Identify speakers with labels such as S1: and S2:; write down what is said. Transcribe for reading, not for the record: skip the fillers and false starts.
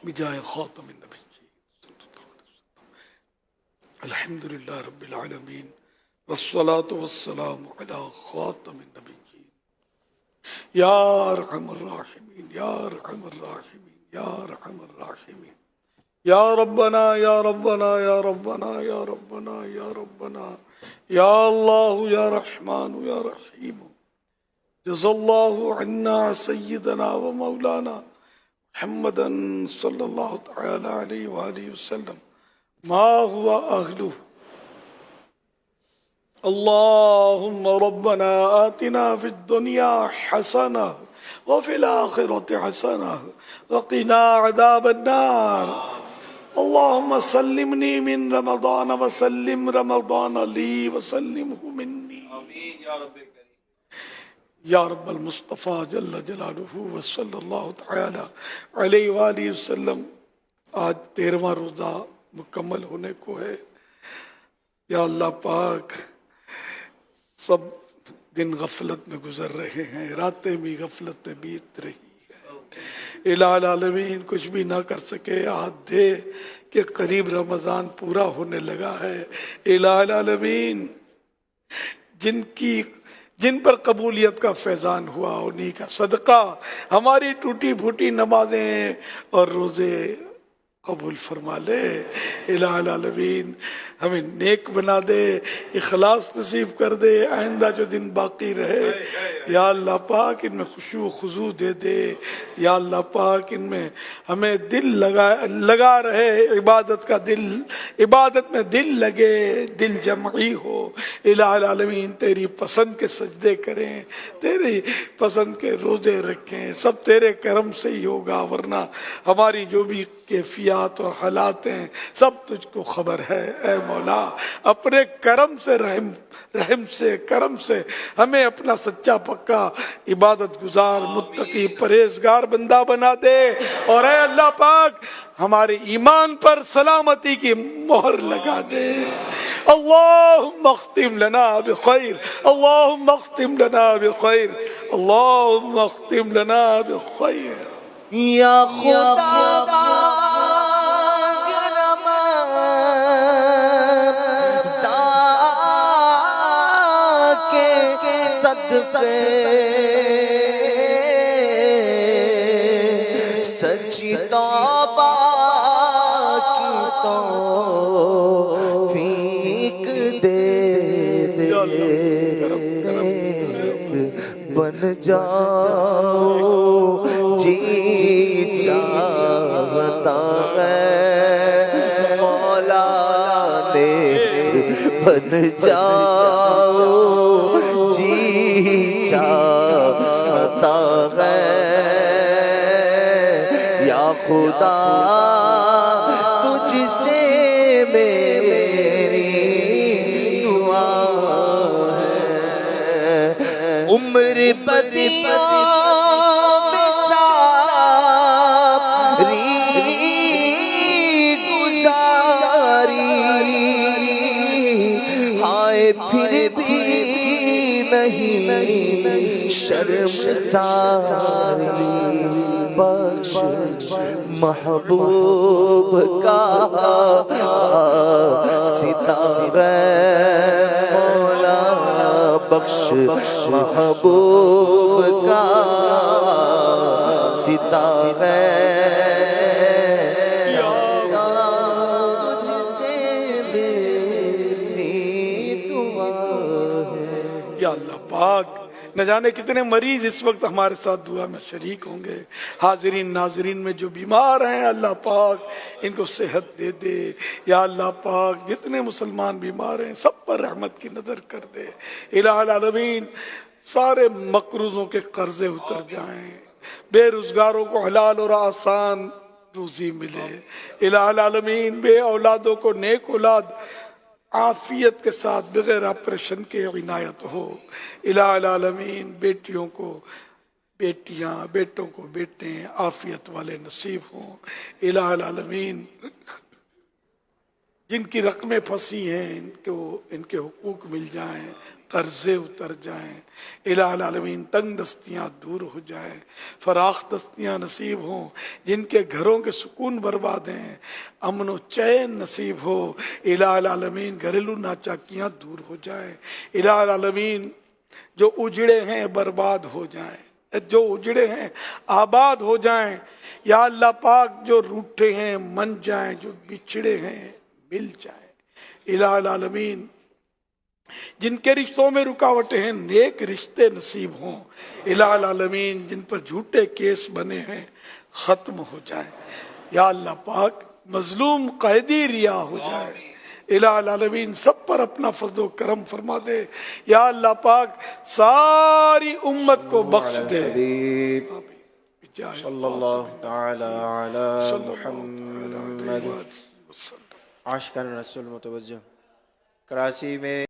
S1: بجائے خاتم النبی الحمد للہ رب العالمین والصلاة والسلام علی خاتم النبیین یا ارحم الراحمین یا ارحم الراحمین یا ارحم الراحمین یا ربنا یا ربنا یا ربنا یا ربنا یا ربنا یا اللہ یا رحمان یا رحیم جزا اللہ عنا سیدنا و مولانا محمدا صلی اللہ تعالی علیہ وآلہ وسلم ما هو أهله اللهم ربنا آتنا في الدنيا حسنة وفي الآخرة حسنة وقنا عذاب النار اللهم سلمني من رمضان وسلم رمضان لي وسلمه مني آمين يا رب یا رب المصطفیٰ جل جلالہ وصلی اللہ تعالی علیہ وآلہ وسلم. آج 13واں روزہ مکمل ہونے کو ہے. یا اللہ پاک سب دن غفلت میں گزر رہے ہیں، راتیں بھی غفلت میں بیت رہی ہے. الہ العالمین کچھ بھی نہ کر سکے، ہاتھ دے کہ قریب رمضان پورا ہونے لگا ہے. الہ العالمین جن پر قبولیت کا فیضان ہوا انہی کا صدقہ ہماری ٹوٹی پھوٹی نمازیں اور روزے قبول فرما لے. الہ العالمین ہمیں نیک بنا دے، اخلاص نصیب کر دے. آئندہ جو دن باقی رہے یا اللہ پاک ان میں خشوع و خضوع دے دے. یا اللہ پاک ان میں ہمیں دل لگا رہے، عبادت کا دل، عبادت میں دل لگے، دل جمعی ہو. الہ العالمین تیری پسند کے سجدے کریں، تیری پسند کے روزے رکھیں. سب تیرے کرم سے ہی ہوگا، ورنہ ہماری جو بھی کیفیات اور حالات ہیں سب تجھ کو خبر ہے. اے مولا اپنے کرم سے رحم سے کرم سے ہمیں اپنا سچا پکا عبادت گزار متقی پرہیزگار بندہ بنا دے. اور اے اللہ پاک ہمارے ایمان پر سلامتی کی مہر لگا دے. اللہم اختم لنا بخیر، اللہم اختم لنا بخیر، اللہم اختم لنا بخیر.
S2: یا خدا سچی توبہ کی توفیق دے دے، بن جاؤ جی چاہتا ہے مولا نے، بن جاؤ جی چاہتا ہے. یا خدا تجھ سے میری دعا ہے، عمر بدیوں میں ساری گزاری، ہائے پھر بھی نہیں شرم ساری. بخش محبوب کا ستارہ مولا، بخش محبوب کا ستارہ. تجھ سے میری دعا ہے.
S1: یا اللہ پاک نہ جانے کتنے مریض اس وقت ہمارے ساتھ دعا میں شریک ہوں گے. حاضرین ناظرین میں جو بیمار ہیں اللہ پاک ان کو صحت دے دے. یا اللہ پاک جتنے مسلمان بیمار ہیں سب پر رحمت کی نظر کر دے. الہ العالمین سارے مقروضوں کے قرضے اتر جائیں، بے روزگاروں کو حلال اور آسان روزی ملے. الہ العالمین بے اولادوں کو نیک اولاد عافیت کے ساتھ بغیر آپریشن کے عنایت ہو. الہ العالمین بیٹیوں کو بیٹیاں، بیٹوں کو بیٹے عافیت والے نصیب ہوں. الہ العالمین جن کی رقمیں پھنسی ہیں ان کے حقوق مل جائیں، قرضے اتر جائیں، الہ العالمین تنگ دستیاں دور ہو جائیں، فراخ دستیاں نصیب ہوں، جن کے گھروں کے سکون برباد ہیں امن و چین نصیب ہو، الہ العالمین گھریلو ناچاکیاں دور ہو جائیں، الہ العالمین جو اجڑے ہیں برباد ہو جائیں، جو اجڑے ہیں آباد ہو جائیں، یا اللہ پاک جو روٹھے ہیں من جائیں، جو بچھڑے ہیں مل جائیں، الہ العالمین جن کے رشتوں میں رکاوٹیں ہیں نیک رشتے نصیب ہوں، الہ العالمین جن پر جھوٹے کیس بنے ہیں ختم ہو جائیں، یا اللہ پاک مظلوم قیدی رہا ہو جائے، الہ العالمین سب پر اپنا فضل و کرم فرما دے، یا اللہ پاک ساری امت کو بخش دے،
S3: حبیب
S1: جائے
S3: صلی اللہ تعالی علی محمد۔ عاشقان رسول متوجہ کراچی میں